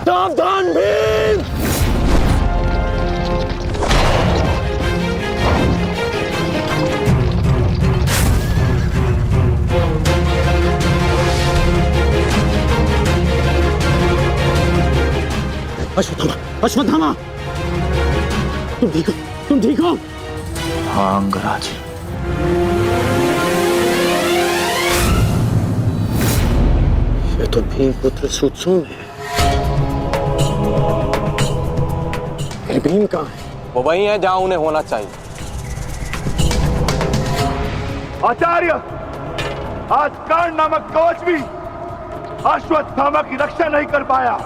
सावधान भीम! अश्वत्थामा, अश्वत्थामा, तुम ठीक हो? तुम ठीक हो? हाँ अंगराज। ये तो भीम पुत्र सुत्सुम है। फिर भीम कहाँ है? वो वही है जहां उन्हें होना चाहिए। आचार्य, आज कर्ण नामक कवच भी अश्वत्थामा की रक्षा नहीं कर पाया।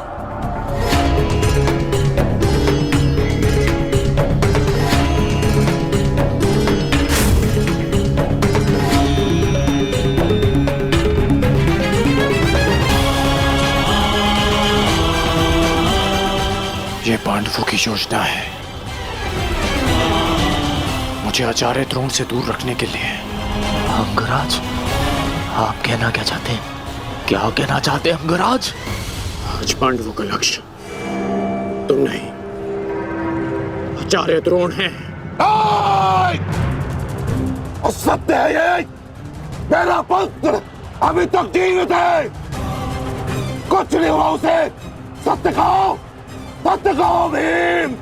ये पांडवों की योजना है, मुझे आचार्य द्रोण से दूर रखने के लिए। अंगराज, आप कहना क्या चाहते हैं? क्या कहना चाहते हैं अंगराज? आज पांडवों का लक्ष्य तुम नहीं, आचार्य द्रोण है। और सत्य है ये, मेरा पुत्र अभी तक जीवित है, कुछ नहीं हुआ उसे। सत्य कहो, सत्य कहो भीम।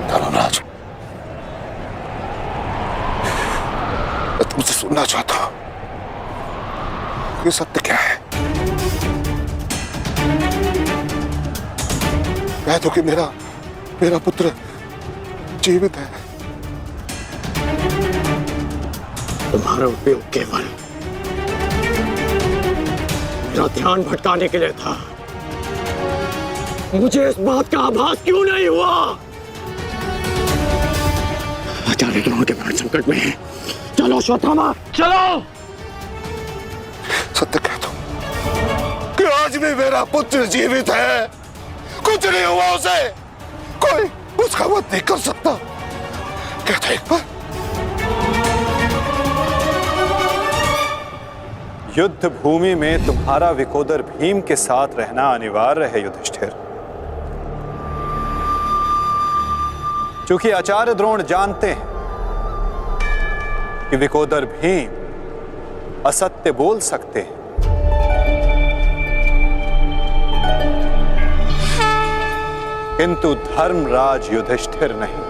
धर्मराज, मैं तुमसे सुनना चाहता हूं, ये सत्य क्या है? कह दो कि मेरा पुत्र जीवित है। तुम्हारा उपयोग केवल मेरा ध्यान भटकाने के लिए था। मुझे इस बात का आभास क्यों नहीं हुआ? आचार्य द्रोण के प्राण संकट में है। चलो अश्वत्थामा, चलो। सत्य कह दो कि आज भी मेरा पुत्र जीवित है, कुछ नहीं हुआ उसे, कोई उसका वध नहीं कर सकता। कहता एक बार। युद्ध भूमि में तुम्हारा विकोदर भीम के साथ रहना अनिवार्य है युधिष्ठिर, क्योंकि आचार्य द्रोण जानते हैं कि विकोदर भीम असत्य बोल सकते हैं, किंतु धर्मराज युधिष्ठिर नहीं।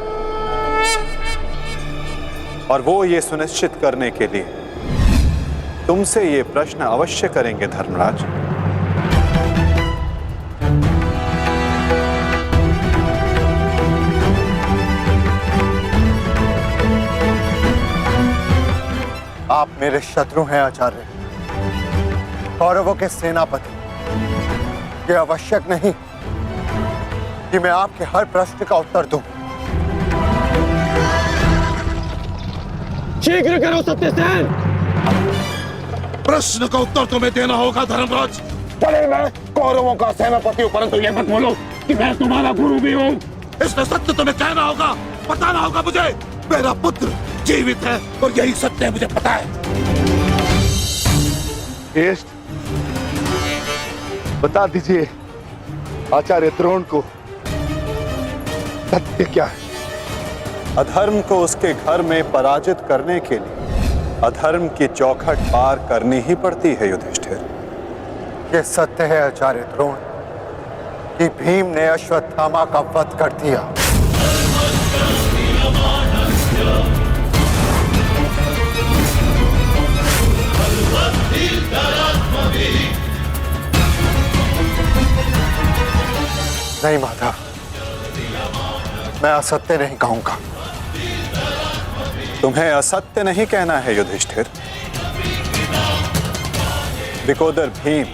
और वो ये सुनिश्चित करने के लिए तुमसे ये प्रश्न अवश्य करेंगे धर्मराज। आप मेरे शत्रु हैं आचार्य, कौरवों के सेनापति। ये आवश्यक नहीं कि मैं आपके हर प्रश्न का उत्तर दूं। शीघ्र करो सत्यसेन। प्रश्न का उत्तर तुम्हें देना होगा धर्मराज। भले मैं कौरवों का सेनापति हूं, परंतु ये मत बोलो कि मैं तुम्हारा गुरु भी हूं। इसमें सत्य तुम्हें कहना होगा, बताना होगा मुझे। मेरा पुत्र जीवित है और यही सत्य है, मुझे पता है। ज्येष्ठ, बता दीजिए आचार्य द्रोण को सत्य क्या है? अधर्म को उसके घर में पराजित करने के लिए अधर्म की चौखट पार करनी ही पड़ती है युधिष्ठिर। ये सत्य है आचार्य द्रोण कि भीम ने अश्वत्थामा का वध कर दिया। नहीं माधव, मैं असत्य नहीं कहूंगा। तुम्हें असत्य नहीं कहना है युधिष्ठिर। विकोदर भीम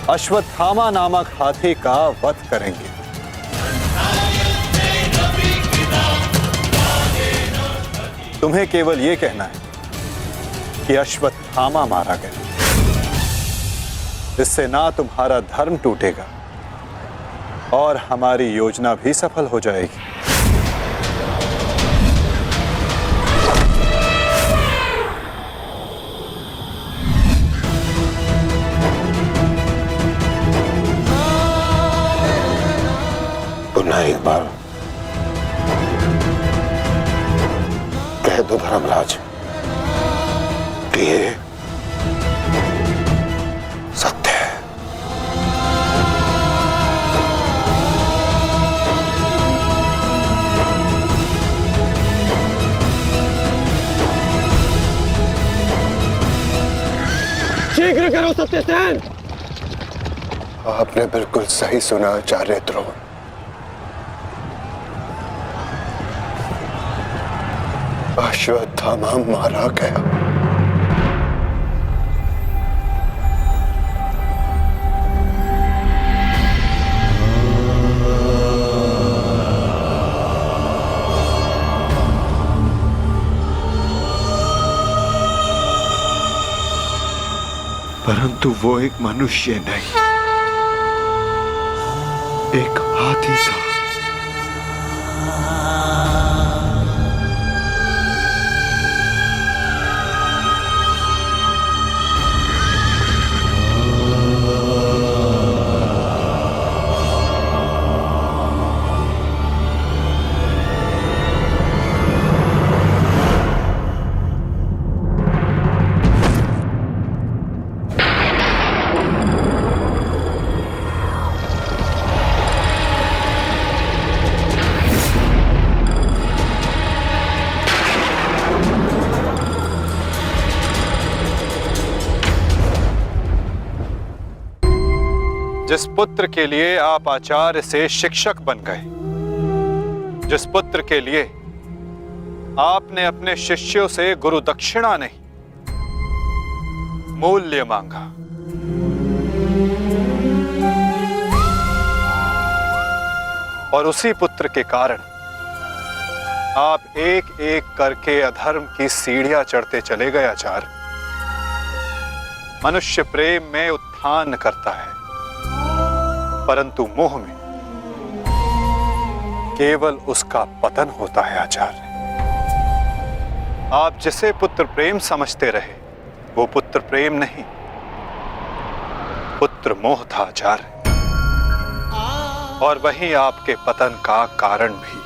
अश्वत्थामा नामक हाथी का वध करेंगे। तुम्हें केवल यह कहना है कि अश्वत्थामा अश्वत्थामा मारा गया। इससे ना तुम्हारा धर्म टूटेगा और हमारी योजना भी सफल हो जाएगी। पुनः एक बार कह दो धर्मराज कि ये सत्य है। शीघ्र करो सत्यसेन। आपने बिल्कुल सही सुना आचार्य द्रोण। अश्वत्थामा मारा गया। परंतु वो एक मनुष्य नहीं, एक हाथी था। जिस पुत्र के लिए आप आचार्य से शिक्षक बन गए, जिस पुत्र के लिए आपने अपने शिष्यों से गुरु दक्षिणा नहीं मूल्य मांगा, और उसी पुत्र के कारण आप एक एक करके अधर्म की सीढ़ियां चढ़ते चले गए। आचार्य, मनुष्य प्रेम में उत्थान करता है, परंतु मोह में केवल उसका पतन होता है। आचार्य, आप जिसे पुत्र प्रेम समझते रहे वो पुत्र प्रेम नहीं, पुत्र मोह था। आचार्य, और वही आपके पतन का कारण भी।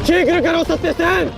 शीघ्र करो सत्यसेन।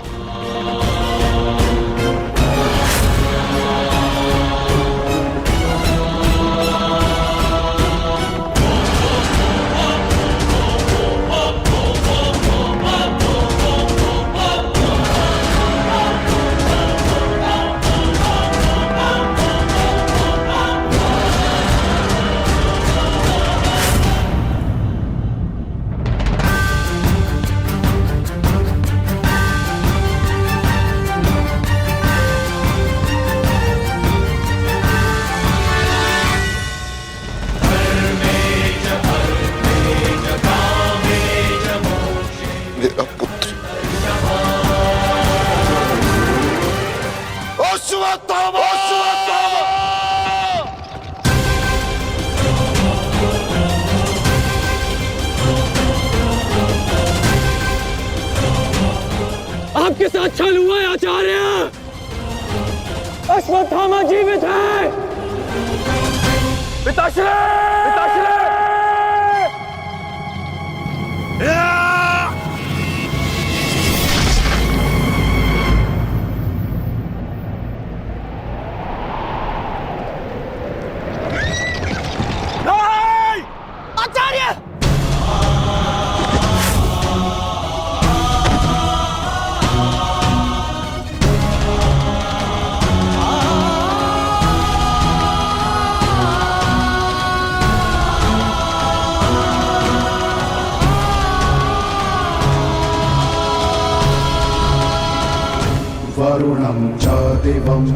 आपके साथ छल हुआ है आचार्य। अश्वत्थामा जीवित है। पिताश्री! पिताश्री! आचार्य! वरुणं च दिवम्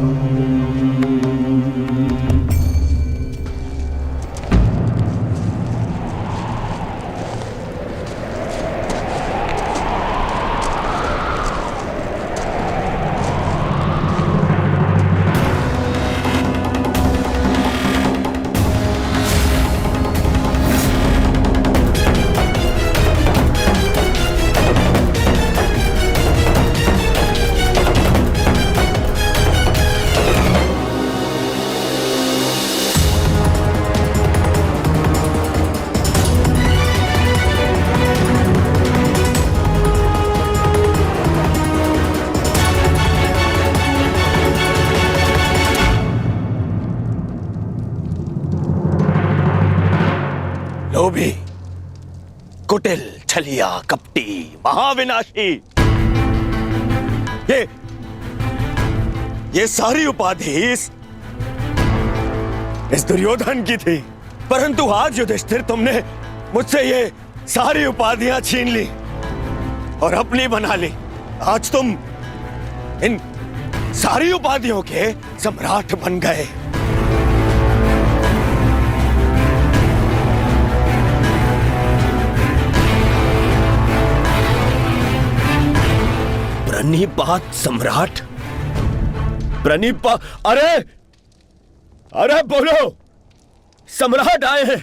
कुटिल, छलिया, कपटी, महाविनाशी, ये सारी उपाधि इस दुर्योधन की थी। परंतु आज युधिष्ठिर तुमने मुझसे ये सारी उपाधियां छीन ली और अपनी बना ली। आज तुम इन सारी उपाधियों के सम्राट बन गए। प्रणिपात सम्राट, अरे बोलो, सम्राट आए हैं।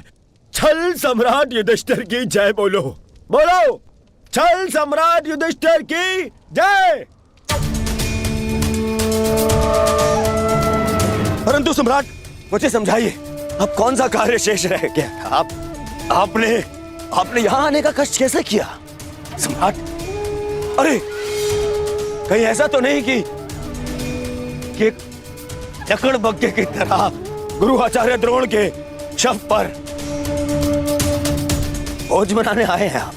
छल सम्राट युधिष्ठिर की जय बोलो, बोलो, छल सम्राट युधिष्ठिर की जय। परंतु सम्राट, मुझे समझाइए, अब कौन सा कार्य शेष रह गया? आपने यहां आने का कष्ट कैसे किया सम्राट? अरे कहीं ऐसा तो नहीं कि लकड़बग्घे की तरह गुरु आचार्य द्रोण के शव पर भोज मनाने आए हैं आप?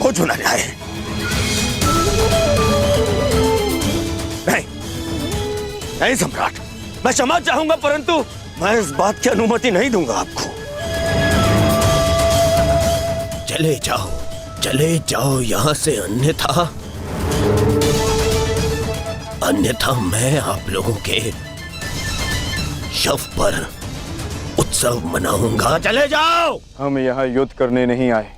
भोज मनाने आए हैं? नहीं सम्राट, मैं क्षमा चाहूंगा, परंतु मैं इस बात की अनुमति नहीं दूंगा आपको। चले जाओ यहां से, अन्यथा मैं आप लोगों के शव पर उत्सव मनाऊंगा। चले जाओ। हम यहाँ युद्ध करने नहीं आए,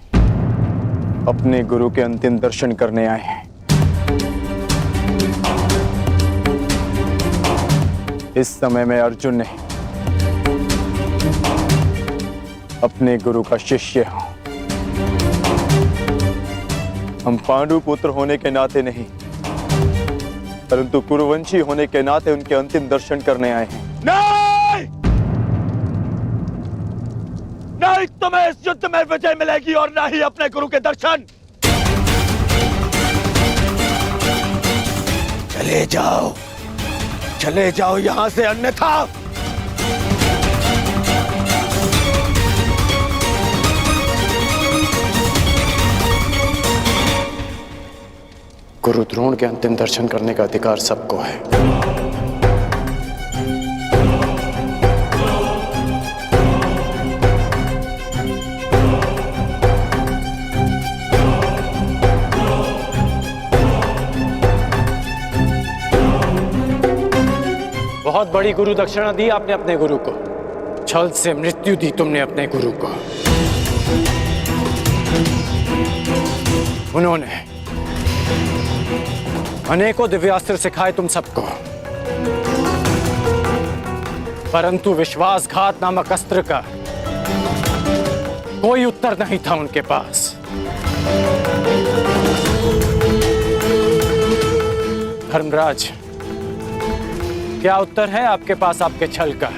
अपने गुरु के अंतिम दर्शन करने आए हैं। इस समय मैं अर्जुन नहीं, अपने गुरु का शिष्य हूं। हम पांडु पुत्र होने के नाते नहीं, परंतु कुरुवंशी होने के नाते उनके अंतिम दर्शन करने आए हैं। नहीं तुम्हें इस युद्ध में विजय मिलेगी और ना ही अपने गुरु के दर्शन। चले जाओ यहां से, अन्यथा गुरु द्रोण के अंतिम दर्शन करने का अधिकार सबको है। बहुत बड़ी गुरु दक्षिणा दी आपने अपने गुरु को, छल से मृत्यु दी तुमने अपने गुरु को। उन्होंने अनेकों दिव्यास्त्र सिखाए तुम सबको, परंतु विश्वासघात नामक अस्त्र का कोई उत्तर नहीं था उनके पास। धर्मराज, क्या उत्तर है आपके पास आपके छल का?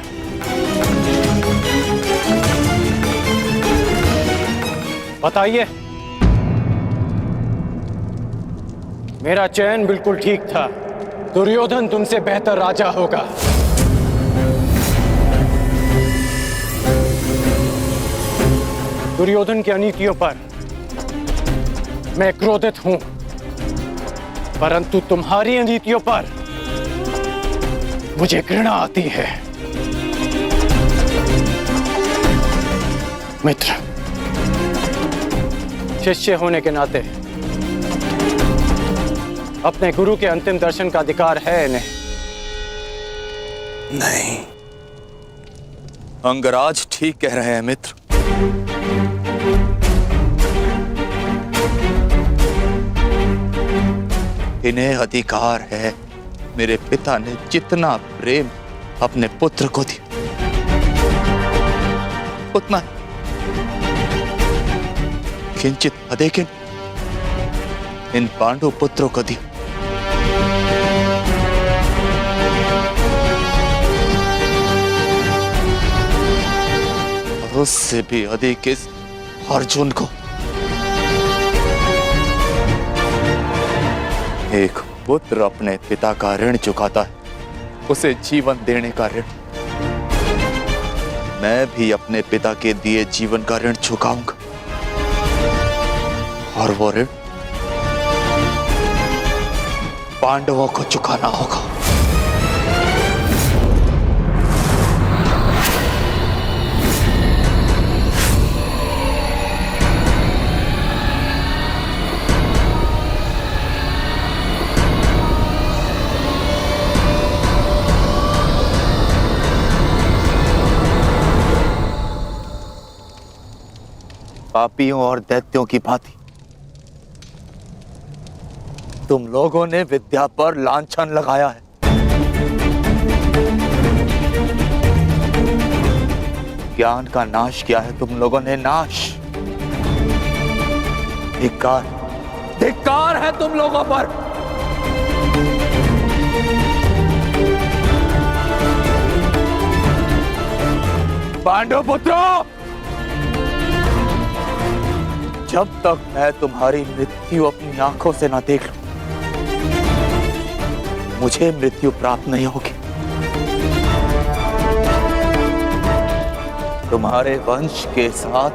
बताइए। मेरा चयन बिल्कुल ठीक था, दुर्योधन तुमसे बेहतर राजा होगा। दुर्योधन की अनीतियों पर मैं क्रोधित हूं, परंतु तुम्हारी अनीतियों पर मुझे घृणा आती है। मित्र, शिष्य होने के नाते अपने गुरु के अंतिम दर्शन का अधिकार है नहीं, अंगराज ठीक कह रहे हैं मित्र। इन्हें अधिकार है। मेरे पिता ने जितना प्रेम अपने पुत्र को दिया, उतना किंचित अधिक इन पांडु पुत्रों को दिया। उससे भी अधिक इस अर्जुन को। एक पुत्र अपने पिता का ऋण चुकाता है, उसे जीवन देने का ऋण। मैं भी अपने पिता के दिए जीवन का ऋण चुकाऊंगा, और वो ऋण पांडवों को चुकाना होगा। पापियों और दैत्यों की भांति तुम लोगों ने विद्या पर लांछन लगाया है। ज्ञान का नाश किया है तुम लोगों ने, नाश। धिक्कार, धिक्कार है तुम लोगों पर। पांडव पुत्रों, जब तक मैं तुम्हारी मृत्यु अपनी आंखों से ना देख लूं, मुझे मृत्यु प्राप्त नहीं होगी। तुम्हारे वंश के साथ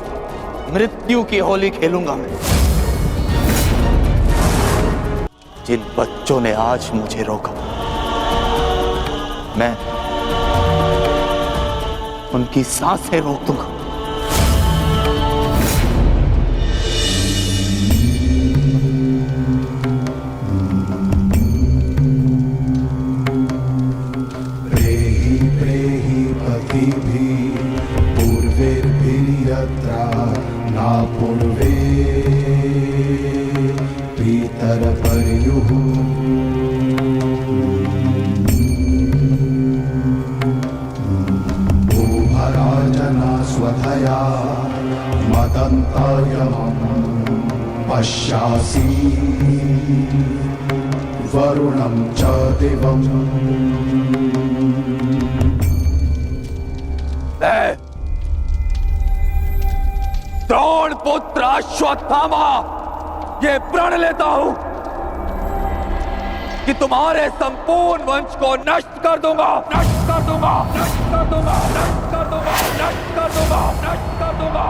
मृत्यु की होली खेलूंगा मैं। जिन बच्चों ने आज मुझे रोका, मैं उनकी सांसें रोक दूंगा। पूर्वे पीतर पर्युः भूभराजना स्वधया मदन्तायमं पश्यासि वरुणं च दिवम्। द्रोण पुत्र अश्वत्थामा, ये प्रण लेता हूं कि तुम्हारे संपूर्ण वंश को नष्ट कर दूंगा, नष्ट कर दूंगा, नष्ट कर दूंगा, नष्ट कर दूंगा, नष्ट कर दूंगा, नष्ट कर दूंगा।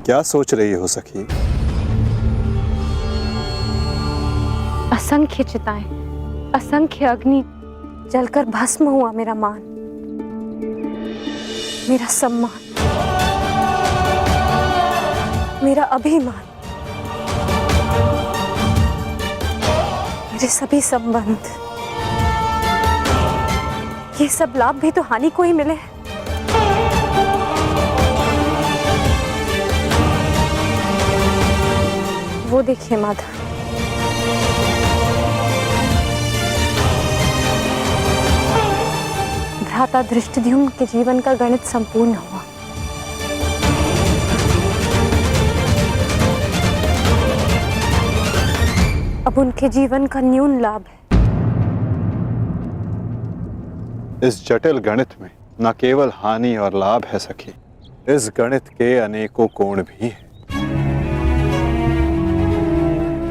क्या सोच रही हो सखी? असंख्य चिताएं, असंख्य अग्नि जलकर भस्म हुआ मेरा मान, मेरा सम्मान, मेरा अभिमान, मेरे सभी संबंध, ये सब लाभ भी तो हानि को ही मिले हैं। वो देखिए माधव, भ्राता धृष्टद्युम्न के जीवन का गणित संपूर्ण हुआ। अब उनके जीवन का न्यून लाभ है। इस जटिल गणित में न केवल हानि और लाभ है सखी, इस गणित के अनेकों कोण भी हैं।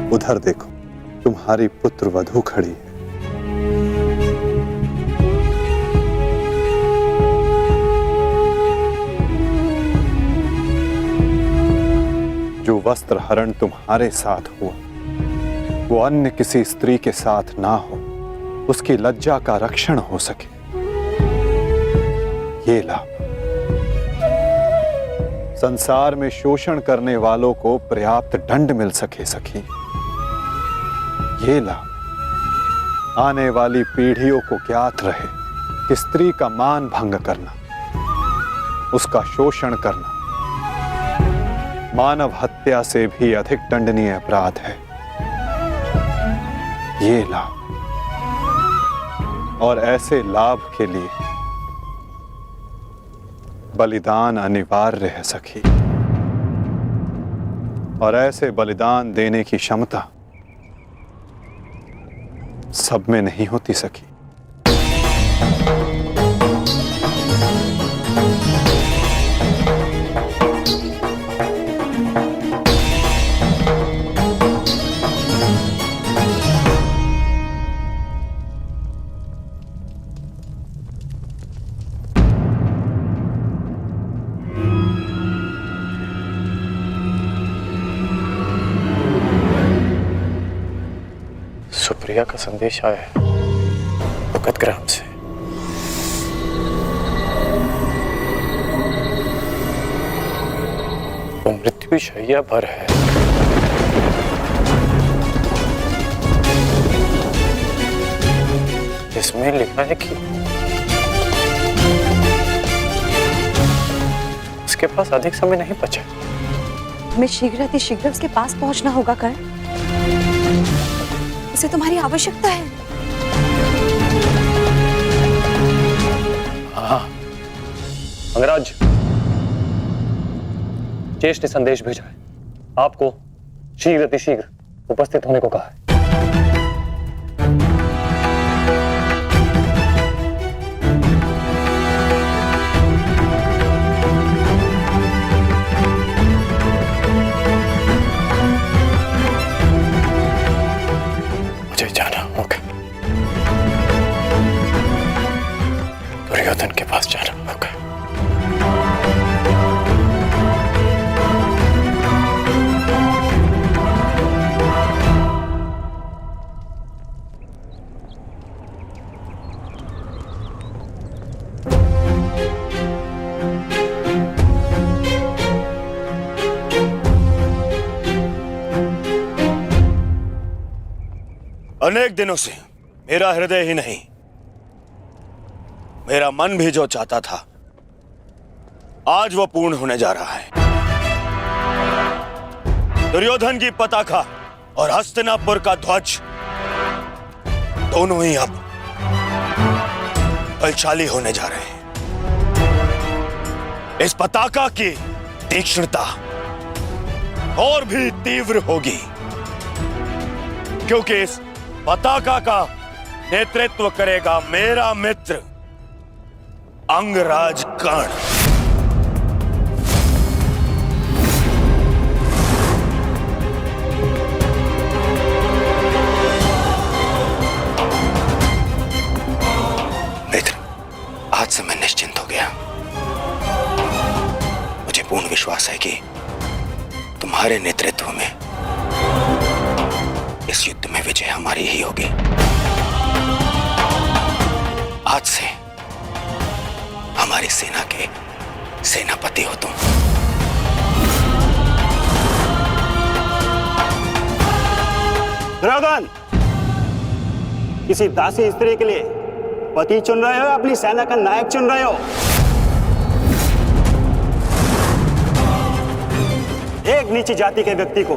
उधर देखो, तुम्हारी पुत्र वधू खड़ी है। जो वस्त्र हरण तुम्हारे साथ हुआ, वो अन्य किसी स्त्री के साथ ना हो, उसकी लज्जा का रक्षण हो सके, ये लाभ। संसार में शोषण करने वालों को पर्याप्त दंड मिल सके सखी, ये लाभ। आने वाली पीढ़ियों को ज्ञात रहे कि स्त्री का मान भंग करना उसका शोषण करना मानव हत्या से भी अधिक दंडनीय अपराध है। ये लाभ और ऐसे लाभ के लिए बलिदान अनिवार्य है सखी, और ऐसे बलिदान देने की क्षमता सब में नहीं होती सखी। सुप्रिया का संदेश आया है भगत ग्राम से। वो मृत्यु शैया पर है। इसमें लिखा है कि उसके पास अधिक समय नहीं बचा। हमें शीघ्र उसके पास पहुंचना होगा कर्ण। उसे तुम्हारी आवश्यकता है। हाँ, अंगराज, ज्येष्ठ ने संदेश भेजा है, आपको शीघ्र उपस्थित होने को कहा है। मुझे जाना होगा, दुर्योधन के पास जाना होगा। अनेक दिनों से मेरा हृदय ही नहीं, मेरा मन भी जो चाहता था, आज वो पूर्ण होने जा रहा है। दुर्योधन की पताका और हस्तिनापुर का ध्वज दोनों ही अब बलशाली होने जा रहे हैं। इस पताका की तीक्ष्णता और भी तीव्र होगी, क्योंकि इस पताका का नेतृत्व करेगा मेरा मित्र अंगराज कर्ण। मित्र, आज से मैं निश्चिंत हो गया। मुझे पूर्ण विश्वास है कि तुम्हारे नेतृत्व में इस युद्ध में विजय हमारी ही होगी। आज से हमारी सेना के सेनापति हो तुम। दुर्योधन, किसी दासी स्त्री के लिए पति चुन रहे हो, अपनी सेना का नायक चुन रहे हो? एक नीची जाति के व्यक्ति को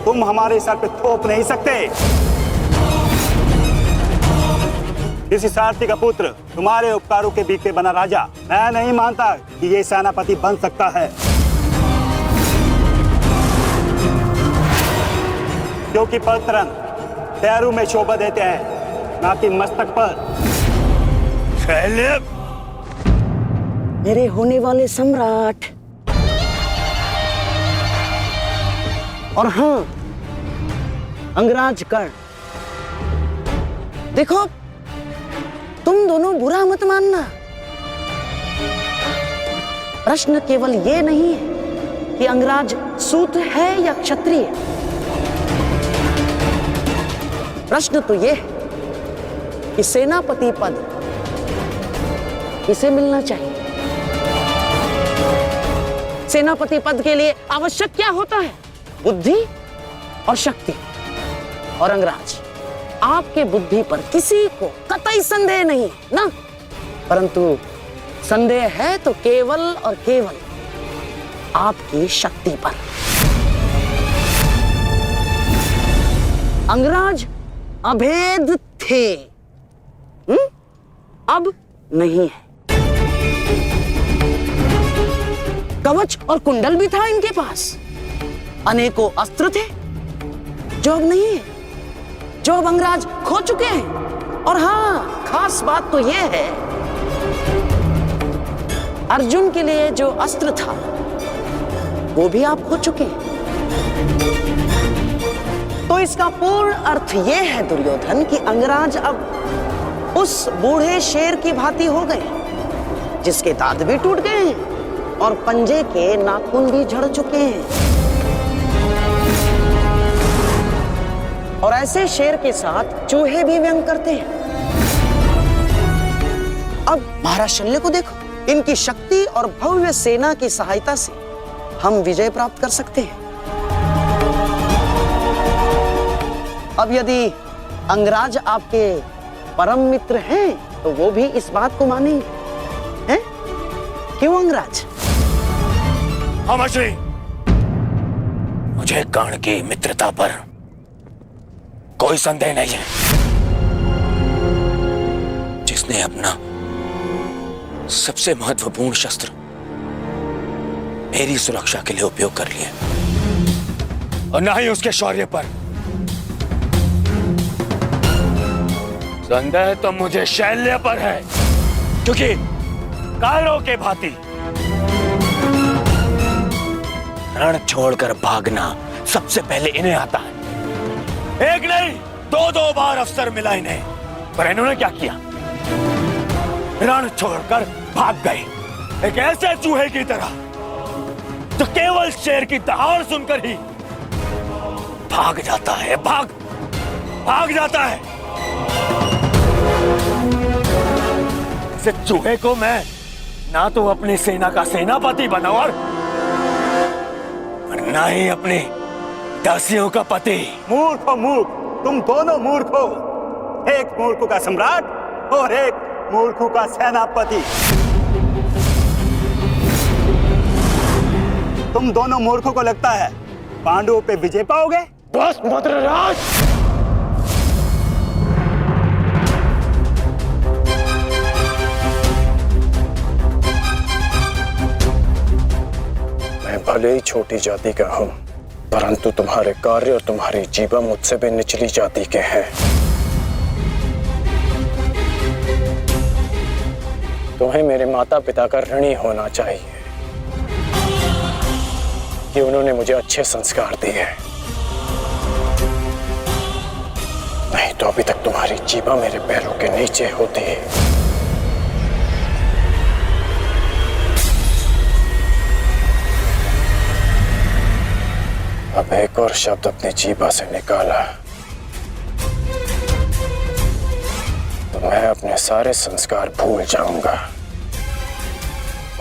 तुम हमारे सर पे थोप नहीं सकते। किसी सारथी का पुत्र तुम्हारे उपकारों के बीच बना राजा मैं नहीं मानता कि ये सेनापति बन सकता है, क्योंकि पलतरन पैरों में शोभा देते हैं, ना कि मस्तक पर। मेरे होने वाले सम्राट, और हाँ अंगराज कर्ण, देखो तुम दोनों बुरा मत मानना। प्रश्न केवल ये नहीं है कि अंगराज सूत्र है या क्षत्रिय। प्रश्न तो ये है कि सेनापति पद किसे मिलना चाहिए। सेनापति पद के लिए आवश्यक क्या होता है? बुद्धि और शक्ति। और अंगराज, आपके बुद्धि पर किसी को कतई संदेह नहीं ना, परंतु संदेह है तो केवल और केवल आपकी शक्ति पर। अंगराज अभेद थे, अब नहीं है। कवच और कुंडल भी था इनके पास, अनेकों अस्त्र थे जो अब नहीं है, जो अब अंगराज खो चुके हैं। और हाँ, खास बात तो यह है, अर्जुन के लिए जो अस्त्र था वो भी आप खो चुके हैं। तो इसका पूर्ण अर्थ यह है दुर्योधन कि अंगराज अब उस बूढ़े शेर की भांति हो गए जिसके दांत भी टूट गए हैं और पंजे के नाखून भी झड़ चुके हैं। और ऐसे शेर के साथ चूहे भी व्यंग करते हैं। अब महाराज शल्य को देखो, इनकी शक्ति और भव्य सेना की सहायता से हम विजय प्राप्त कर सकते हैं। अब यदि अंगराज आपके परम मित्र हैं तो वो भी इस बात को मानेंगे, हैं? क्यों अंगराज? हाँ श्री, मुझे कर्ण की मित्रता पर कोई संदेह नहीं है। जिसने अपना सबसे महत्वपूर्ण शस्त्र मेरी सुरक्षा के लिए उपयोग कर लिया, और ना ही उसके शौर्य पर। संदेह तो मुझे शैल्य पर है, क्योंकि कायरों के भांति रण छोड़कर भागना सबसे पहले इन्हें आता है। एक नहीं, दो बार अवसर मिला इन्हें, पर इन्होंने क्या किया? रण छोड़कर भाग गए, एक ऐसे चूहे की तरह जो केवल शेर की दहाड़ सुनकर ही भाग जाता है, भाग जाता है। इस चूहे को मैं ना तो अपनी सेना का सेनापति बनाऊं और ना ही अपनी दासियों का पति। मूर्ख हो मूर्ख, तुम दोनों मूर्ख हो। एक मूर्ख का सम्राट और एक मूर्ख का सेनापति। तुम दोनों मूर्खों को लगता है पांडवों पे विजय पाओगे? बस मद्रराज, मैं भले ही छोटी जाति का हूं, परंतु तुम्हारे कार्य और तुम्हारी जीवा मुझसे भी निचली जाति के हैं। तुम्हें मेरे माता पिता का ऋणी होना चाहिए कि उन्होंने मुझे अच्छे संस्कार दिए, नहीं तो अभी तक तुम्हारी जीवा मेरे पैरों के नीचे होती है। अब एक और शब्द अपनी जीभा से निकाला तो मैं अपने सारे संस्कार भूल जाऊंगा,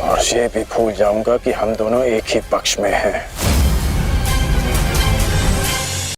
और ये भी भूल जाऊंगा कि हम दोनों एक ही पक्ष में हैं।